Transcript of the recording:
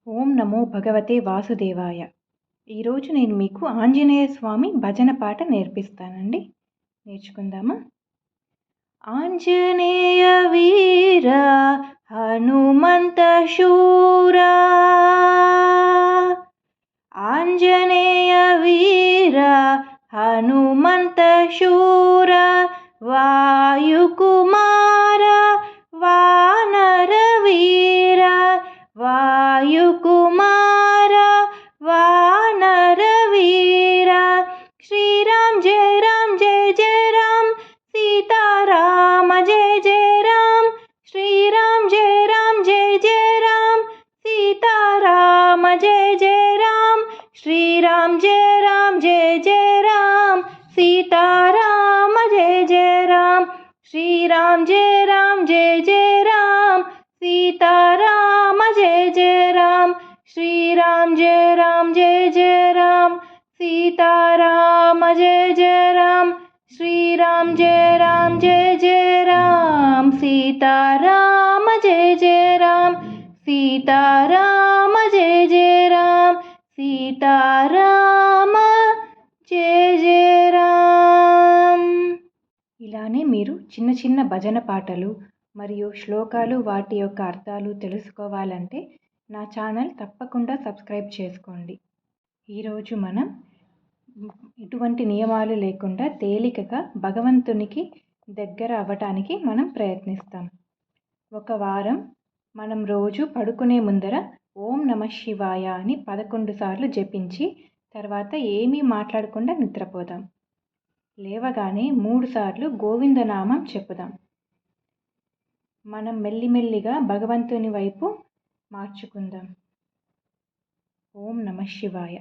ఓం నమో భగవతే వాసుదేవాయ. ఈరోజు నేను మీకు ఆంజనేయ స్వామి భజన పాట నేర్పిస్తానండి. నేర్చుకుందామా? ఆంజనేయ వీర హనుమంత శూరా, ఆంజనేయ వీర హనుమంత శూరా, వాయుకుమార వానర వీర, वायुकुमार वानर वीर, श्रीराम जय राम जय जय राम, सीताराम जय जय राम, श्रीराम जय राम जय जय राम, सीताराम जय जय राम, श्रीराम जय राम जय जय राम, सीताराम जय जय राम, श्रीराम जय राम जय जय राम, सीताराम जय जय राम, श्रीराम जय राम जय जय राम, सीताराम जय जय राम, श्रीराम जय राम जय जय राम, सीताराम जय जय राम, सीताराम जय जय राम, सीताराम जय जय राम. ఇలానే మీరు చిన్న చిన్న భజన పాటలు మరియు శ్లోకాలు వాటి యొక్క అర్థాలు తెలుసుకోవాలంటే నా ఛానల్ తప్పకుండా సబ్స్క్రైబ్ చేసుకోండి. ఈరోజు మనం ఎటువంటి నియమాలు లేకుండా తేలికగా భగవంతునికి దగ్గర అవ్వటానికి మనం ప్రయత్నిస్తాం. ఒక వారం మనం రోజు పడుకునే ముందర ఓం నమః శివాయ అని 11 సార్లు జపించి తర్వాత ఏమీ మాట్లాడకుండా నిద్రపోదాం. లేవగానే 3 సార్లు గోవిందనామం చెప్పుదాం. మనం మెల్లిమెల్లిగా భగవంతుని వైపు మార్చుకుందాం. ఓం నమః శివాయ.